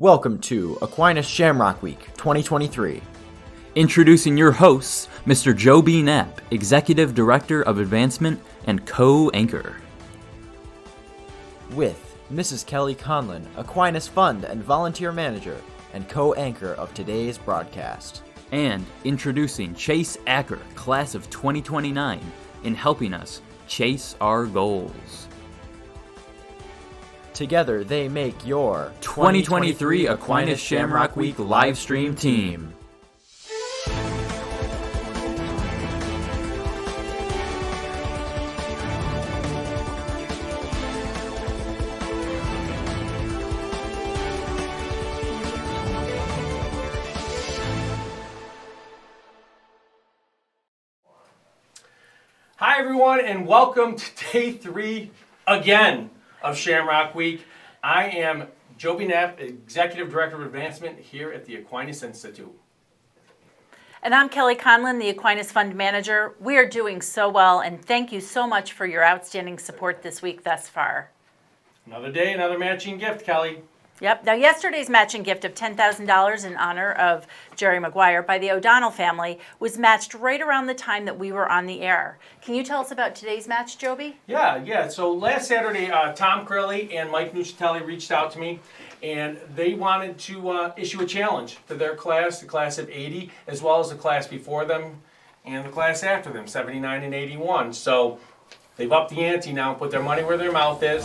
Welcome to Aquinas Shamrock Week 2023. Introducing your hosts, Mr. Joe B. Knapp, Executive Director of Advancement and co-anchor. With Mrs. Kelly Conlon, Aquinas Fund and Volunteer Manager, and co-anchor of today's broadcast. And introducing Chase Acker, Class of 2029, in helping us chase our goals. Together they make your 2023 Aquinas Shamrock Week livestream team. Hi everyone, and welcome to day 3 again of Shamrock Week. I am Joe B. Knapp, Executive Director of Advancement here at the Aquinas Institute. And I'm Kelly Conlon, the Aquinas Fund Manager. We are doing so well, and thank you so much for your outstanding support this week thus far. Another day, another matching gift, Kelly. Yep. Now, yesterday's matching gift of $10,000 in honor of Jerry Maguire by the O'Donnell family was matched right around the time that we were on the air. Can you tell us about today's match, Joby? Yeah. So last Saturday, Tom Crilly and Mike Nucitelli reached out to me, and they wanted to issue a challenge to their class, the class of 80, as well as the class before them and the class after them, 79 and 81. So they've upped the ante now and put their money where their mouth is.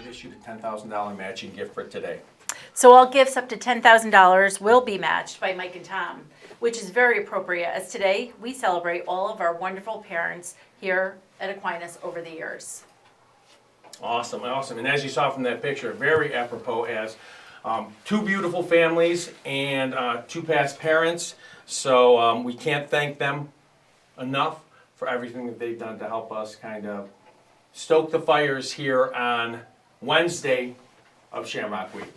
Issued a $10,000 matching gift for today. So all gifts up to $10,000 will be matched by Mike and Tom, which is very appropriate as today we celebrate all of our wonderful parents here at Aquinas over the years. Awesome. And as you saw from that picture, very apropos as two beautiful families and two past parents. So we can't thank them enough for everything that they've done to help us kind of stoke the fires here on Wednesday of Shamrock Week.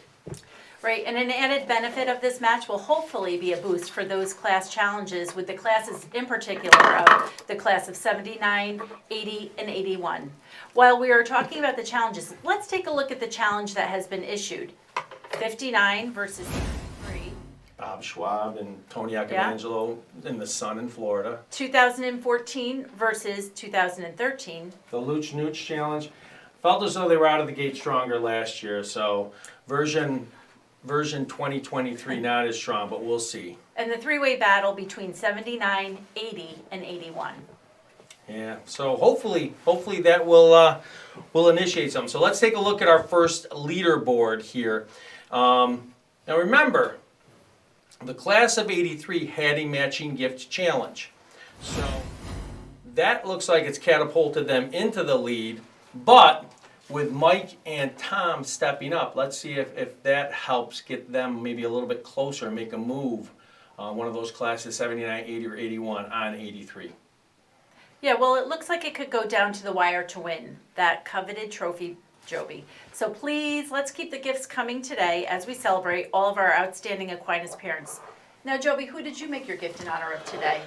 Right, and an added benefit of this match will hopefully be a boost for those class challenges with the classes in particular of the class of 79, 80, and 81. While we are talking about the challenges, let's take a look at the challenge that has been issued. 59 versus 63. Bob Schwab and Tony Acamangelo in the sun in Florida. 2014 versus 2013. The Luch Nooch Challenge. Felt as though they were out of the gate stronger last year, so version 2023 not as strong, but we'll see. And the three-way battle between 79, 80, and 81. Yeah, so hopefully that will initiate something. So let's take a look at our first leaderboard here. Now remember, the class of 83 had a matching gift challenge. So that looks like it's catapulted them into the lead. But with Mike and Tom stepping up, let's see if that helps get them maybe a little bit closer and make a move. One of those classes, 79, 80, or 81 on 83. Yeah, well, it looks like it could go down to the wire to win that coveted trophy, Joby. So please, let's keep the gifts coming today as we celebrate all of our outstanding Aquinas parents. Now, Joby, who did you make your gift in honor of today?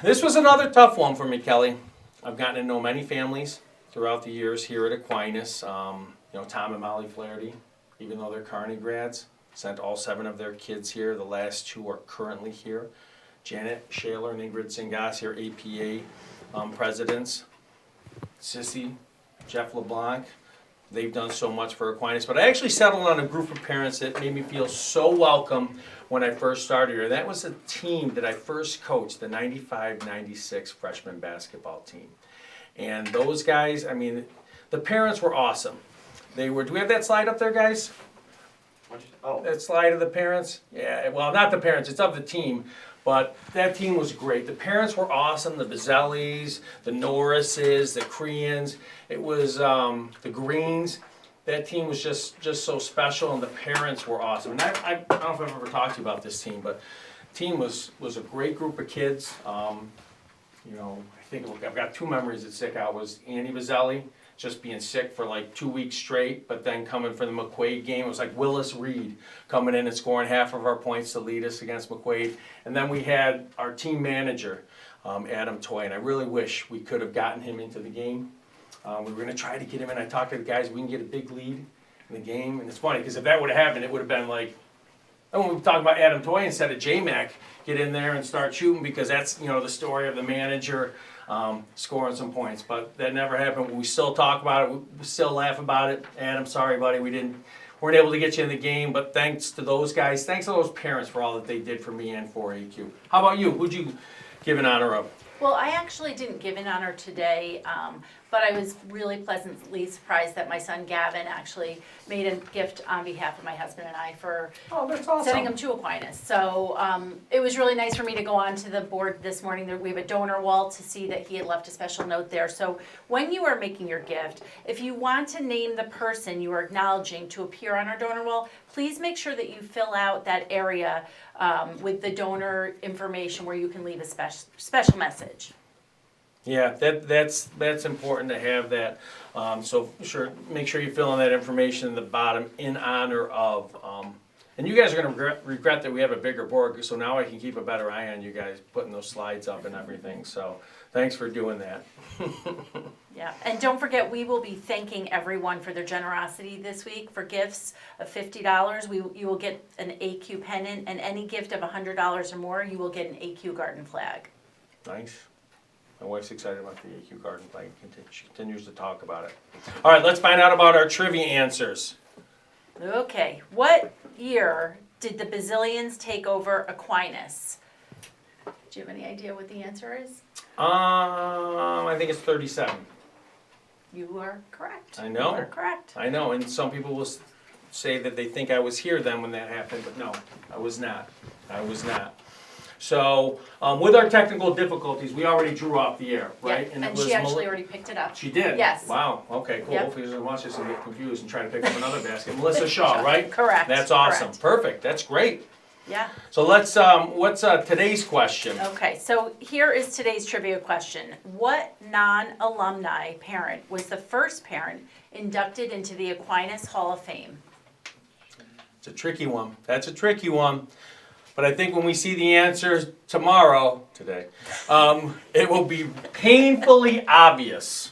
This was another tough one for me, Kelly. I've gotten to know many families throughout the years here at Aquinas. Tom and Molly Flaherty, even though they're Kearney grads, sent all 7 of their kids here. The last 2 are currently here. Janet Shaler and Ingrid Singas here, APA presidents. Sissy, Jeff LeBlanc, they've done so much for Aquinas. But I actually settled on a group of parents that made me feel so welcome when I first started here. That was a team that I first coached, the 95-96 freshman basketball team. And those guys, I mean, the parents were awesome. Do we have that slide up there, guys? That slide of the parents? Yeah, well, not the parents, it's of the team. But that team was great. The parents were awesome, the Bazellis, the Norrises, the Creans. It was the Greens. That team was just so special, and the parents were awesome. And I don't know if I've ever talked to you about this team, but the team was a great group of kids. I think I've got 2 memories that stick out. Was Andy Bazzelli just being sick for like 2 weeks straight, but then coming for the McQuaid game. It was like Willis Reed coming in and scoring half of our points to lead us against McQuaid. And then we had our team manager, Adam Toy, and I really wish we could have gotten him into the game. We were going to try to get him in. I talked to the guys. We can get a big lead, and in the game. And it's funny, because if that would have happened, it would have been like, and when we talk about Adam Toy instead of J-Mac, get in there and start shooting, because that's, the story of the manager scoring some points. But that never happened. We still talk about it. We still laugh about it. Adam, sorry, buddy, weren't able to get you in the game, but thanks to those guys, thanks to those parents for all that they did for me and for AQ. How about you? Who'd you give an honor of? Well, I actually didn't give an honor today, but I was really pleasantly surprised that my son Gavin actually made a gift on behalf of my husband and I for That's awesome. sending him to Aquinas. So it was really nice for me to go on to the board this morning. We have a donor wall to see that he had left a special note there. So when you are making your gift, if you want to name the person you are acknowledging to appear on our donor wall, please make sure that you fill out that area with the donor information where you can leave a special message. Yeah, that's important to have that. So make sure you fill in that information in the bottom in honor of. And you guys are going to regret that we have a bigger board, so now I can keep a better eye on you guys putting those slides up and everything. So thanks for doing that. Yeah, and don't forget, we will be thanking everyone for their generosity this week. For gifts of $50, you will get an AQ pennant, and any gift of $100 or more, you will get an AQ garden flag. Nice. My wife's excited about the AQ garden flag. She continues to talk about it. All right, let's find out about our trivia answers. Okay, what year did the Bazillions take over Aquinas? Do you have any idea what the answer is? I think it's 37. You are correct. I know. You are correct. I know, and some people will say that they think I was here then when that happened, but no, I was not. I was not. So, with our technical difficulties, we already drew off the air, right? Yeah, and she actually already picked it up. She did? Yes. Wow, okay, cool. Yep. Hopefully she doesn't watch this and get confused and try to pick up another basket. Melissa Shaw, right? Correct. That's awesome. Correct. Perfect, that's great. Yeah. So let's, what's today's question? Okay, so here is today's trivia question. What non-alumni parent was the first parent inducted into the Aquinas Hall of Fame? It's a tricky one. That's a tricky one. But I think when we see the answers today, it will be painfully obvious.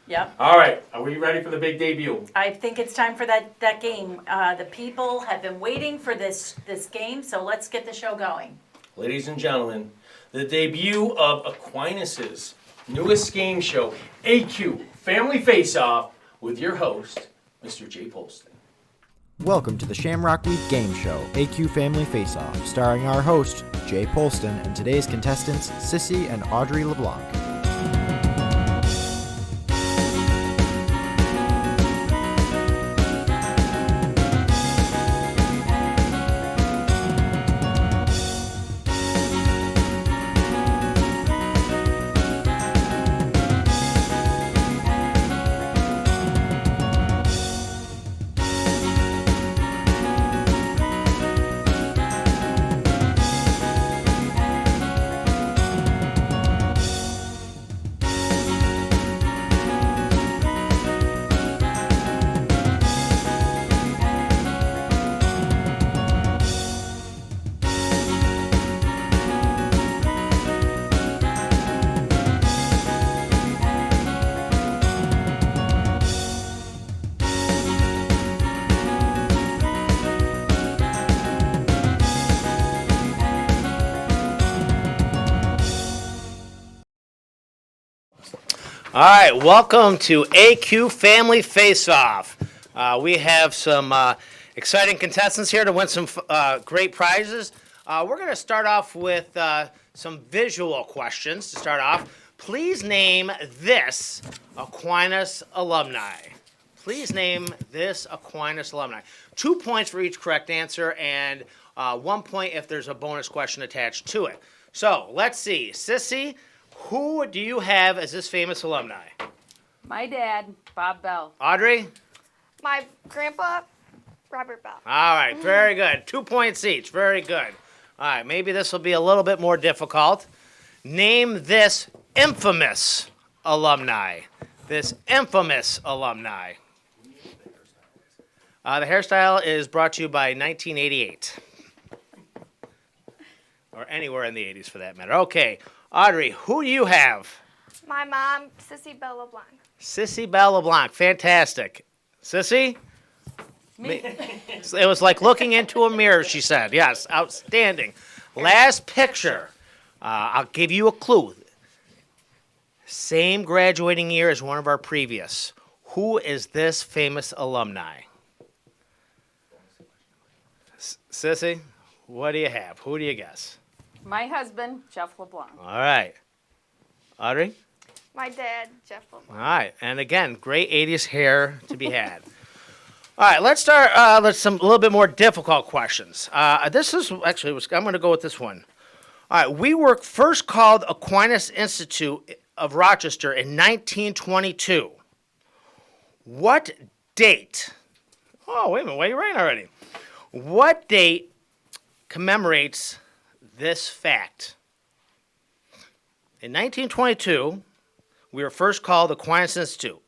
Yep. All right, are we ready for the big debut? I think it's time for that game. The people have been waiting for this game, so let's get the show going. Ladies and gentlemen, the debut of Aquinas' newest game show, AQ Family Face-Off, with your host, Mr. Jay Polston. Welcome to the Shamrock Week Game Show, AQ Family Face-Off, starring our host, Jay Polston, and today's contestants, Sissy and Audrey LeBlanc. All right, welcome to AQ Family Face-Off. We have some exciting contestants here to win some great prizes. We're going to start off with some visual questions to start off. Please name this Aquinas alumni. Please name this Aquinas alumni. 2 points for each correct answer and 1 point if there's a bonus question attached to it. So let's see. Sissy, who do you have as this famous alumni? My dad, Bob Bell. Audrey? My grandpa, Robert Bell. All right, very good. 2 points each. Very good. All right, maybe this will be a little bit more difficult. Name this infamous alumni. This infamous alumni. The hairstyle is brought to you by 1988. Or anywhere in the 80s for that matter. Okay, Audrey, who do you have? My mom, Sissy Bell LeBlanc. Sissy Bell LeBlanc. Fantastic. Sissy? It was like looking into a mirror, she said. Yes, outstanding. Last picture. I'll give you a clue. Same graduating year as one of our previous. Who is this famous alumni? Sissy, what do you have? Who do you guess? My husband, Jeff LeBlanc. All right. Audrey? My dad, Jeff LeBlanc. All right. And again, great 80s hair to be had. All right, let's start with a little bit more difficult questions. This is actually, I'm going to go with this one. All right, we were first called Aquinas Institute of Rochester in 1922. What date? Oh, wait a minute, why are you writing already? What date commemorates this fact? In 1922, we were first called Aquinas Institute.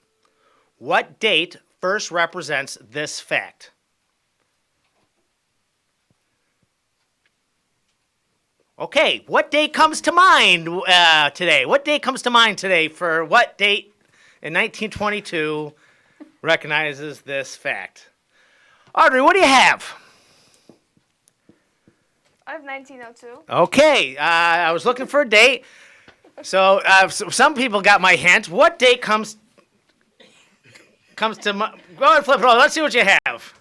What date first represents this fact? Okay, what date comes to mind today? What date comes to mind today for what date in 1922 recognizes this fact? Audrey, what do you have? I have 1902. Okay, I was looking for a date. So some people got my hint. What date comes to mind? Go ahead and flip it over. Let's see what you have.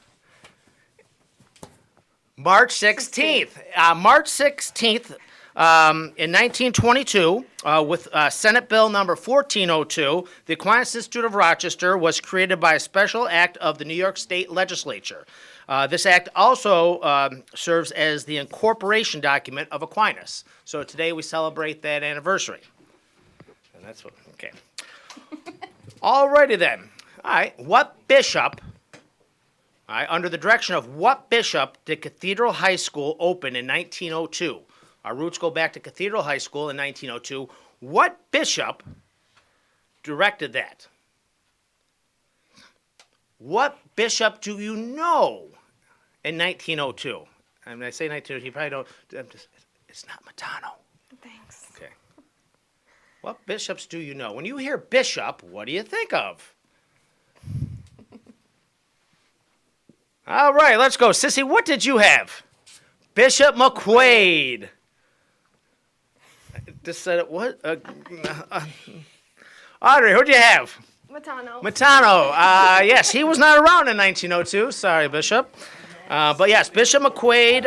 March 16th. March 16th, in 1922, with Senate Bill number 1402, the Aquinas Institute of Rochester was created by a special act of the New York State Legislature. This act also serves as the incorporation document of Aquinas. So today we celebrate that anniversary. And that's what, okay. Alrighty then. All right, what bishop, all right, under the direction of what bishop did Cathedral High School open in 1902? Our roots go back to Cathedral High School in 1902. What bishop directed that? What bishop do you know in 1902? And when I say 1902, you probably don't, it's not Matano. Thanks. Okay. What bishops do you know? When you hear bishop, what do you think of? All right, let's go. Sissy, what did you have? Bishop McQuaid. Just said it. What? Audrey, who'd you have? Matano. Matano. Yes, he was not around in 1902. Sorry, Bishop. But yes, Bishop McQuaid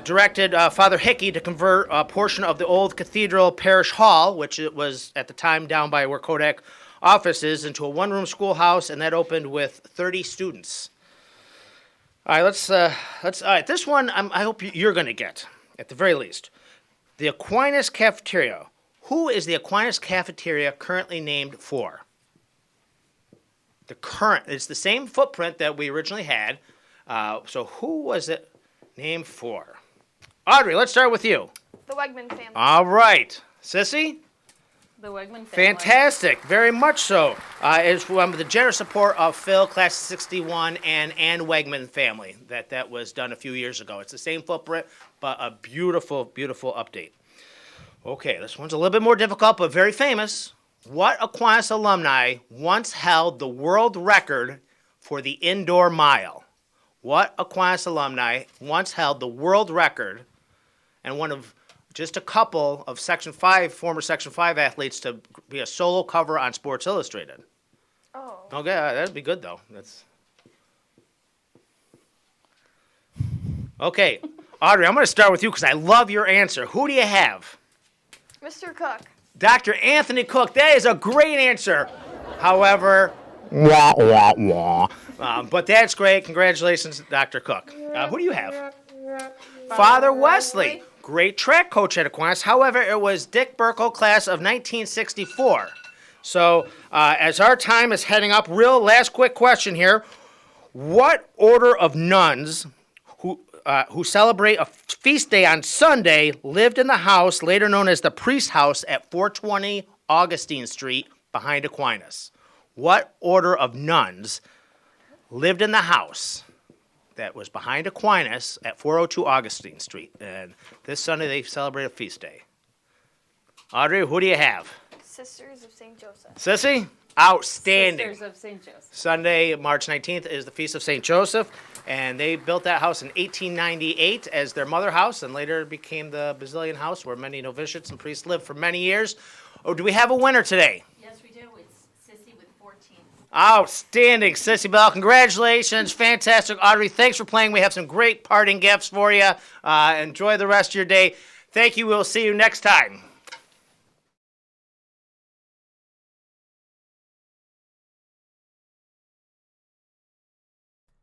directed Father Hickey to convert a portion of the old Cathedral Parish Hall, which it was at the time down by where Kodak office is, into a one-room schoolhouse, and that opened with 30 students. All right, let's. All right, this one I hope you're going to get at the very least. The Aquinas Cafeteria. Who is the Aquinas Cafeteria currently named for? It's the same footprint that we originally had. So who was it named for? Audrey, let's start with you. The Wegman family. All right. Sissy? The Wegman family. Fantastic. Very much so. It's from the generous support of Phil, Class 61, and Ann Wegman family. That was done a few years ago. It's the same footprint, but a beautiful, beautiful update. Okay, this one's a little bit more difficult, but very famous. What Aquinas alumni once held the world record for the indoor mile? What Aquinas alumni once held the world record and one of just a couple of former Section 5 athletes to be a solo cover on Sports Illustrated? Oh. Okay, that'd be good, though. Okay, Audrey, I'm going to start with you because I love your answer. Who do you have? Mr. Cook. Dr. Anthony Cook. That is a great answer. However, but that's great. Congratulations, Dr. Cook. Who do you have? Father Wesley. Great track coach at Aquinas. However, it was Dick Burkle, class of 1964. So as our time is heading up, last quick question here. What order of nuns who celebrate a feast day on Sunday lived in the house later known as the Priest House at 420 Augustine Street behind Aquinas? What order of nuns lived in the house that was behind Aquinas at 402 Augustine Street? And this Sunday they celebrate a feast day. Audrey, who do you have? Sisters of St. Joseph. Sissy? Outstanding. Sisters of St. Joseph. Sunday, March 19th is the Feast of St. Joseph, and they built that house in 1898 as their mother house, and later became the Basilian House, where many novitiates and priests lived for many years. Oh, do we have a winner today? Yes, we do. It's Sissy with 14. Outstanding, Sissy Bell. Congratulations. Fantastic. Audrey, thanks for playing. We have some great parting gifts for you. Enjoy the rest of your day. Thank you. We'll see you next time.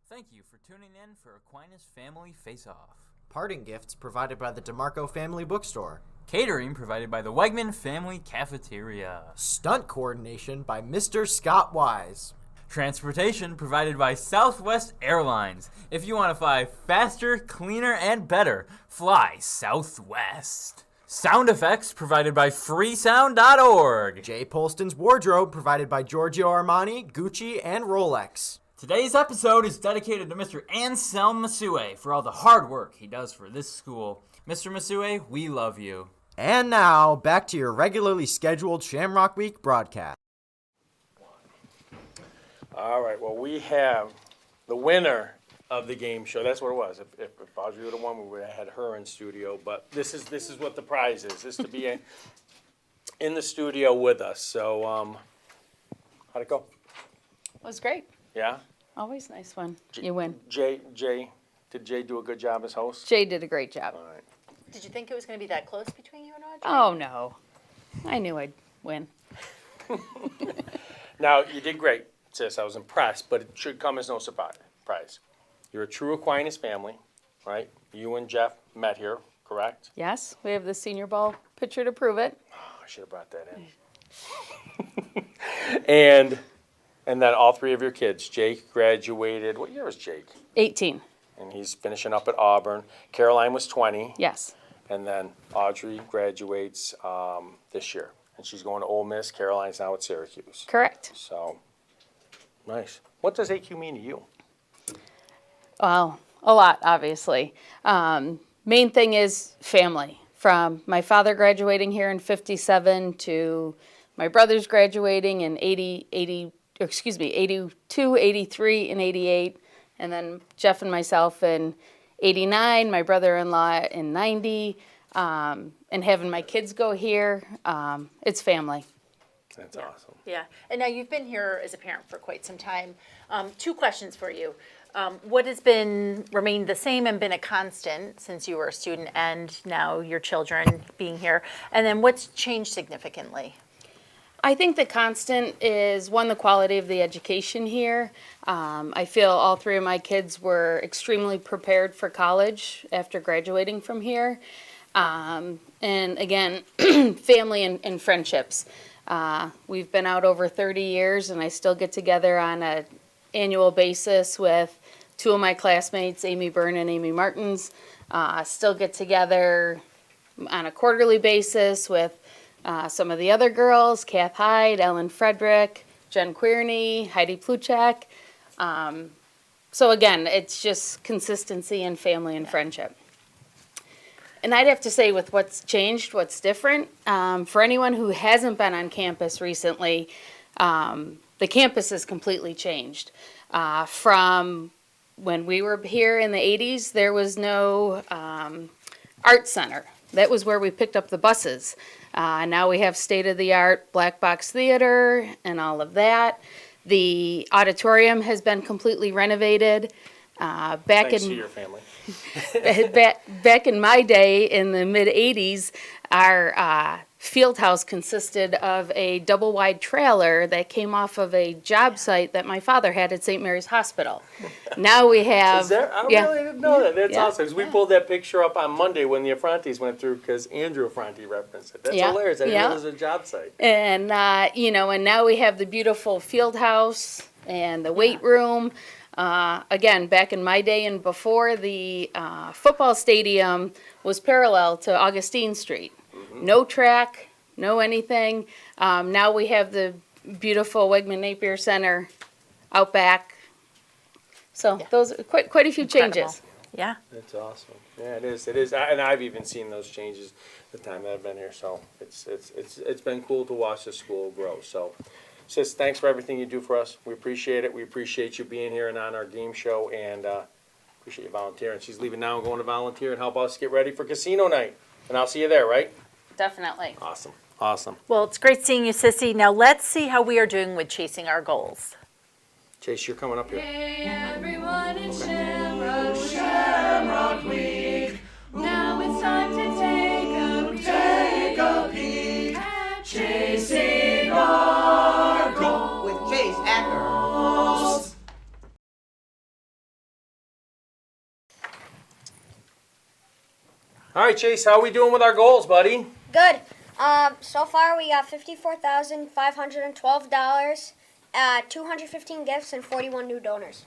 Thank you for tuning in for Aquinas Family Face-Off. Parting gifts provided by the DeMarco Family Bookstore. Catering provided by the Wegman Family Cafeteria. Stunt coordination by Mr. Scott Wise. Transportation provided by Southwest Airlines. If you want to fly faster, cleaner, and better, fly Southwest. Sound effects provided by freesound.org. Jay Polston's wardrobe provided by Giorgio Armani, Gucci, and Rolex. Today's episode is dedicated to Mr. Anselm Masue for all the hard work he does for this school. Mr. Masue, we love you. And now, back to your regularly scheduled Shamrock Week broadcast. All right, well, we have the winner of the game show. That's what it was. If Audrey would have won, we would have had her in studio. But this is what the prize is. This to be in the studio with us. So, how'd it go? It was great. Yeah? Always nice one. You win. Jay, did Jay do a good job as host? Jay did a great job. All right. Did you think it was going to be that close between you and Audrey? Oh, no. I knew I'd win. Now, you did great, sis. I was impressed, but it should come as no surprise. You're a true Aquinas family, right? You and Jeff met here, correct? Yes, we have the senior ball picture to prove it. Oh, I should have brought that in. And then all three of your kids. Jake graduated, what year was Jake? 18. And he's finishing up at Auburn. Caroline was 20. Yes. And then Audrey graduates this year. And she's going to Ole Miss. Caroline's now at Syracuse. Correct. So, nice. What does AQ mean to you? Well, a lot, obviously. Main thing is family. From my father graduating here in 57 to my brothers graduating in 82, 83, and 88. And then Jeff and myself in 89, my brother-in-law in 90, and having my kids go here. It's family. That's awesome. Yeah. And now you've been here as a parent for quite some time. Two questions for you. What has remained the same and been a constant since you were a student and now your children being here? And then what's changed significantly? I think the constant is, one, the quality of the education here. I feel all three of my kids were extremely prepared for college after graduating from here. And again, family and friendships. We've been out over 30 years, and I still get together on an annual basis with two of my classmates, Amy Byrne and Amy Martins. Still get together on a quarterly basis with some of the other girls, Kath Hyde, Ellen Frederick, Jen Queerney, Heidi Pluchak. So again, it's just consistency and family and friendship. And I'd have to say, with what's changed, what's different, for anyone who hasn't been on campus recently, the campus has completely changed. From when we were here in the 80s, there was no art center. That was where we picked up the buses. Now we have state-of-the-art black box theater and all of that. The auditorium has been completely renovated. Thanks to your family. Back in my day, in the mid-'80s, our field house consisted of a double-wide trailer that came off of a job site that my father had at St. Mary's Hospital. Now we have... Is there? I yeah. really didn't know that. That's Yeah. awesome. 'Cause we pulled that picture up on Monday when the Affrontes went through, because Andrew Affronti referenced it. That's Yeah. hilarious. I didn't Yeah. know it was a job site. And, and now we have the beautiful field house and the weight room. Again, back in my day and before, the football stadium was parallel to Augustine Street. No track, no anything. Now we have the beautiful Wegman Napier Center out back. So those are quite a few changes. Yeah. That's awesome. Yeah, it is. It is. And I've even seen those changes the time that I've been here. So it's been cool to watch the school grow. So Sis, thanks for everything you do for us. We appreciate it. We appreciate you being here and on our game show, and appreciate you volunteering. She's leaving now and going to volunteer and help us get ready for casino night. And I'll see you there, right? Definitely. Awesome. Awesome. Well, it's great seeing you, Sissy. Now let's see how we are doing with chasing our goals. Chase, you're coming up here. Hey everyone in Shamrock Week. Now it's time to take a peek at chasing our goals. With Chase Acker. All right, Chase, how are we doing with our goals, buddy? Good. So far we got $54,512, 215 gifts, and 41 new donors.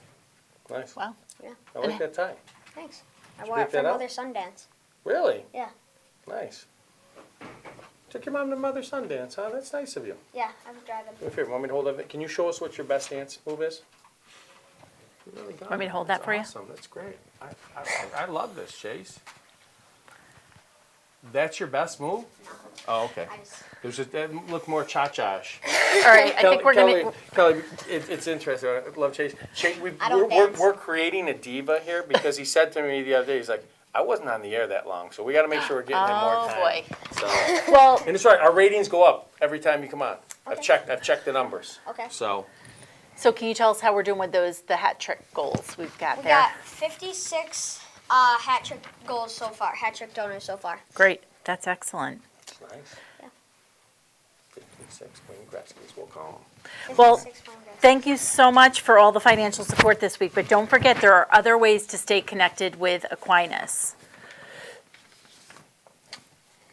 Nice. Wow. Yeah. I like that tie. Thanks. I you wore pick it that from up? Mother Sundance. Really? Yeah. Nice. Took your mom to Mother Sundance, huh? That's nice of you. Yeah, I'm driving. Do me a favor, want me to hold it? Can you show us what your best dance move is? You really got Want me it. to hold that That's for you? Awesome, that's great. I love this, Chase. That's your best move? Oh, okay. That look more cha-cha-ish. All right, I think we're gonna. Kelly, it's interesting. I love Chase. Chase, I don't dance. we're creating a diva here because he said to me the other day, he's like, I wasn't on the air that long, so we got to make sure we're getting him more Oh time. boy. So, Well, and it's right. Our ratings go up every time you come on. Okay. I've checked the numbers. Okay. So so can you tell us how we're doing with the hat trick goals we've got We there? got 56 hat trick goals so far, hat trick donors so far. Great. That's excellent. nice. Yeah. 56 Wayne Gretzky's, we'll call them. Well, 56 pound guys. Thank you so much for all the financial support this week, but don't forget there are other ways to stay connected with Aquinas.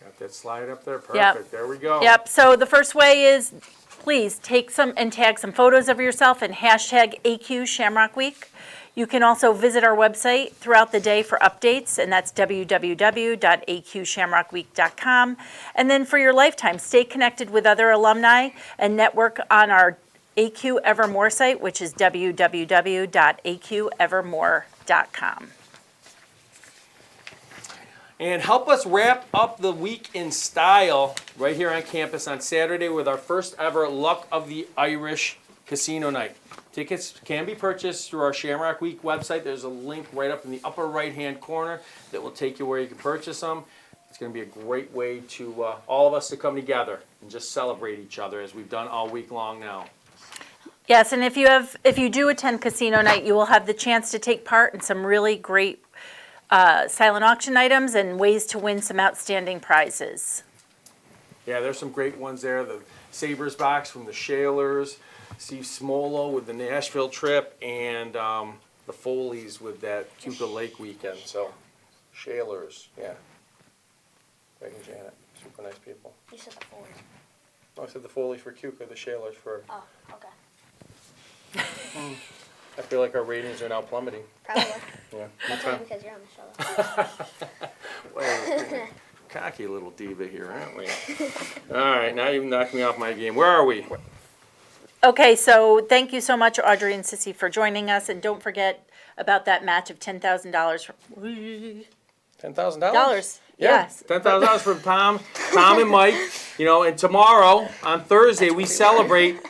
Got that slide up there. Perfect. Yep. There we go. Yep, so the first way is please take some and tag some photos of yourself and hashtag AQ Shamrock Week. You can also visit our website throughout the day for updates, and that's www.aqshamrockweek.com. And then for your lifetime, stay connected with other alumni and network on our AQ Evermore site, which is www.aqevermore.com. And help us wrap up the week in style right here on campus on Saturday with our first ever Luck of the Irish Casino Night. Tickets can be purchased through our Shamrock Week website. There's a link right up in the upper right-hand corner that will take you where you can purchase them. It's going to be a great way to all of us to come together and just celebrate each other as we've done all week long now. Yes, and if you do attend Casino Night, you will have the chance to take part in some really great silent auction items and ways to win some outstanding prizes. Yeah, there's some great ones there. The Sabres box from the Shalers, Steve Smolo with the Nashville trip, and the Foleys with that Cuba Lake weekend. So, Shalers, yeah. Greg and Janet, super nice people. You said the fours. Oh, I said the Foleys for Cuba, the Shalers for. Oh, okay. I feel like our ratings are now plummeting. Probably. Yeah. That's Okay. only because you're on the show. Well, cocky little diva here, aren't we? All right, now you've knocked me off my game. Where are we? Okay, so thank you so much, Audrey and Sissy, for joining us, and don't forget about that match of $10,000. $10,000? Dollars. Yeah, Yes. $10,000 from Tom and Mike. You know, and tomorrow on Thursday we celebrate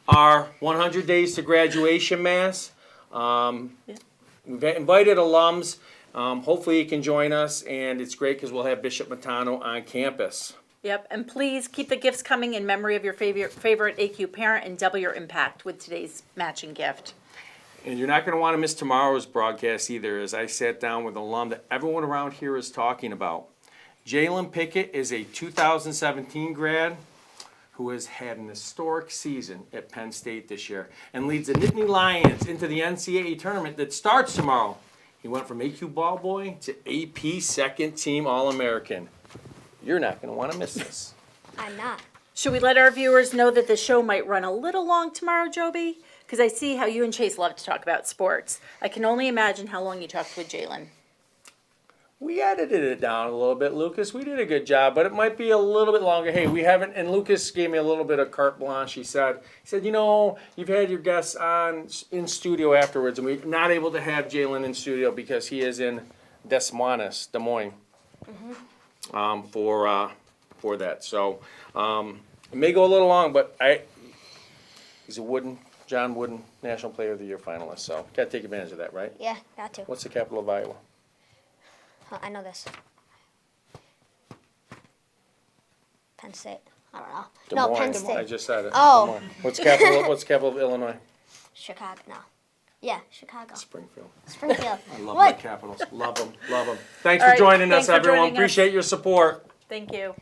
our 100 days to graduation mass. We've invited alums. Hopefully you can join us, and it's great because we'll have Bishop Matano on campus. Yep, and please keep the gifts coming in memory of your favorite AQ parent and double your impact with today's matching gift. And you're not going to want to miss tomorrow's broadcast either, as I sat down with an alum that everyone around here is talking about. Jalen Pickett is a 2017 grad who has had an historic season at Penn State this year and leads the Nittany Lions into the NCAA tournament that starts tomorrow. He went from AQ ball boy to AP second team All-American. You're not going to want to miss this. I'm not. Should we let our viewers know that the show might run a little long tomorrow, Joby? Because I see how you and Chase love to talk about sports. I can only imagine how long you talked with Jalen. We edited it down a little bit, Lucas. We did a good job, but it might be a little bit longer. Hey, we haven't, and Lucas gave me a little bit of carte blanche. He said, you know, you've had your guests on in studio afterwards, and we're not able to have Jalen in studio because he is in Des Moines, for that. So it may go a little long, but He's a John Wooden National Player of the Year finalist, so gotta take advantage of that, right? Yeah, got to. What's the capital of Iowa? I know this. Penn State. I don't know. Des No, Moines. Penn State. I just said it. Oh. Des Moines. What's capital of Illinois? Chicago. No. Yeah, Chicago. Springfield. Springfield. I love What? my capitals. Love them. Love them. Thanks All for right, joining thanks us, for everyone. joining us. Appreciate your support. Thank you.